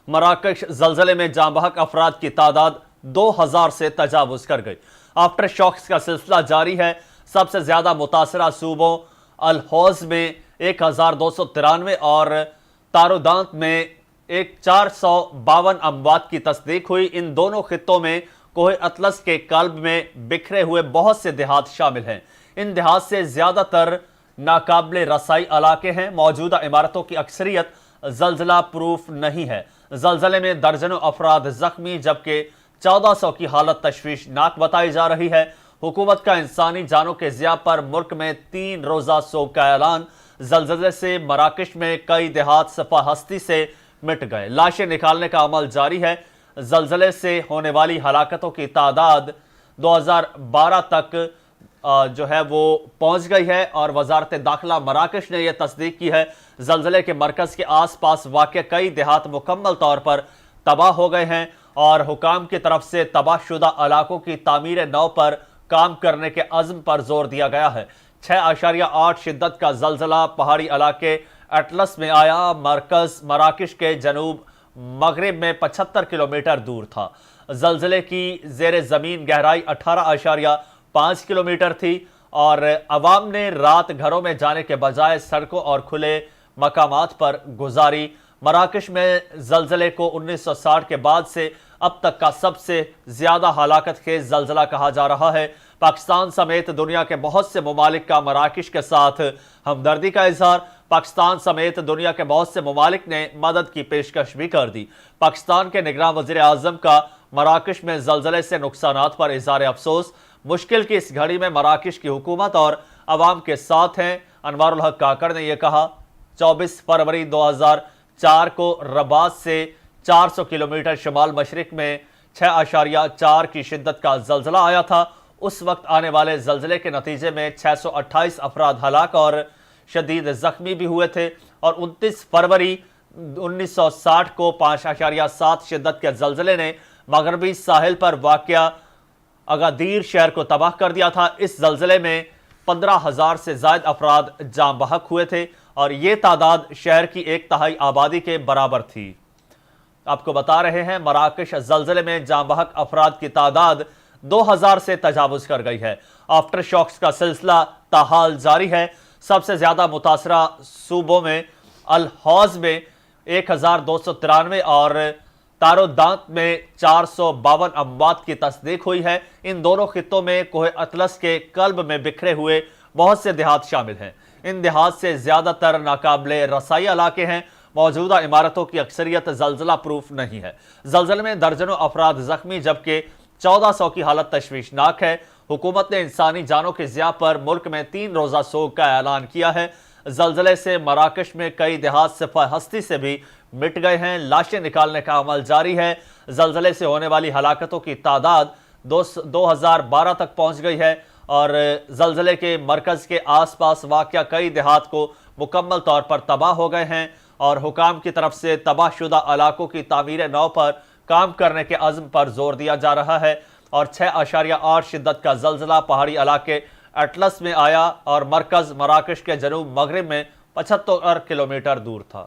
مراکش زلزلے میں جاں بحق افراد کی تعداد 2000 سے تجاوز کر گئی۔ آفٹر شاکس کا سلسلہ جاری ہے۔ سب سے زیادہ متاثرہ صوبوں الحوض میں 1293 اور تارودانت میں 452 اموات کی تصدیق ہوئی۔ ان دونوں خطوں میں کوہ اطلس کے قلب میں بکھرے ہوئے بہت سے دیہات شامل ہیں۔ ان دیہات سے زیادہ تر ناقابل رسائی علاقے ہیں۔ موجودہ عمارتوں کی اکثریت زلزلہ پروف نہیں ہے۔ زلزلے میں درجنوں افراد زخمی جبکہ 1400 کی حالت تشویشناک بتائی جا رہی ہے۔ حکومت کا انسانی جانوں کے ضیاع پر ملک میں 3 روزہ سوگ کا اعلان۔ زلزلے سے مراکش میں کئی دیہات صفحہ ہستی سے مٹ گئے۔ لاشیں نکالنے کا عمل جاری ہے۔ زلزلے سے ہونے والی ہلاکتوں کی تعداد 2012 تک جو ہے وہ پہنچ گئی ہے اور وزارت داخلہ مراکش نے یہ تصدیق کی ہے۔ زلزلے کے مرکز کے آس پاس واقع کئی دیہات مکمل طور پر تباہ ہو گئے ہیں اور حکام کی طرف سے تباہ شدہ علاقوں کی تعمیر نو پر کام کرنے کے عزم پر زور دیا گیا ہے۔ 6.8 شدت کا زلزلہ پہاڑی علاقے اٹلس میں آیا۔ مرکز مراکش کے جنوب مغرب میں 75 کلومیٹر دور تھا۔ زلزلے کی زیر زمین گہرائی 18.5 کلومیٹر تھی اور عوام نے رات گھروں میں جانے کے بجائے سڑکوں اور کھلے مقامات پر گزاری۔ مراکش میں زلزلے کو 1960 کے بعد سے اب تک کا سب سے زیادہ ہلاکت خیز زلزلہ کہا جا رہا ہے۔ پاکستان سمیت دنیا کے بہت سے ممالک کا مراکش کے ساتھ ہمدردی کا اظہار۔ پاکستان سمیت دنیا کے بہت سے ممالک نے مدد کی پیشکش بھی کر دی۔ پاکستان کے نگراں وزیر اعظم کا مراکش میں زلزلے سے نقصانات پر اظہار افسوس۔ مشکل کی اس گھڑی میں مراکش کی حکومت اور عوام کے ساتھ ہیں، انوار الحق کاکڑ نے یہ کہا۔ 24 فروری 2004 کو رباط سے 400 کلومیٹر شمال مشرق میں 6.4 کی شدت کا زلزلہ آیا تھا۔ اس وقت آنے والے زلزلے کے نتیجے میں 628 افراد ہلاک اور شدید زخمی بھی ہوئے تھے اور 29 فروری 1960 کو 5.7 شدت کے زلزلے نے مغربی ساحل پر واقع اگادیر شہر کو تباہ کر دیا تھا۔ اس زلزلے میں 15,000 سے زائد افراد جاں بحق ہوئے تھے اور یہ تعداد شہر کی 1/3 آبادی کے برابر تھی۔ آپ کو بتا رہے ہیں مراکش زلزلے میں جاں بحق افراد کی تعداد 2000 سے تجاوز کر گئی ہے۔ آفٹر شاکس کا سلسلہ تاحال جاری ہے۔ سب سے زیادہ متاثرہ صوبوں میں الحوض میں 1293 اور تارودانت میں 452 اموات کی تصدیق ہوئی ہے۔ ان دونوں خطوں میں کوہ اطلس کے قلب میں بکھرے ہوئے بہت سے دیہات شامل ہیں۔ ان دیہات سے زیادہ تر ناقابل رسائی علاقے ہیں۔ موجودہ عمارتوں کی اکثریت زلزلہ پروف نہیں ہے۔ زلزلے میں درجنوں افراد زخمی جبکہ 1400 کی حالت تشویشناک ہے۔ حکومت نے انسانی جانوں کے ضیاع پر ملک میں 3 روزہ سوگ کا اعلان کیا ہے۔ زلزلے سے مراکش میں کئی دیہات صفحہ ہستی سے بھی مٹ گئے ہیں۔ لاشیں نکالنے کا عمل جاری ہے۔ زلزلے سے ہونے والی ہلاکتوں کی تعداد 2012 تک پہنچ گئی ہے اور زلزلے کے مرکز کے آس پاس واقع کئی دیہات کو مکمل طور پر تباہ ہو گئے ہیں اور حکام کی طرف سے تباہ شدہ علاقوں کی تعمیر نو پر کام کرنے کے عزم پر زور دیا جا رہا ہے اور 6.8 شدت کا زلزلہ پہاڑی علاقے اٹلس میں آیا اور مرکز مراکش کے جنوب مغرب میں 75 کلومیٹر دور تھا۔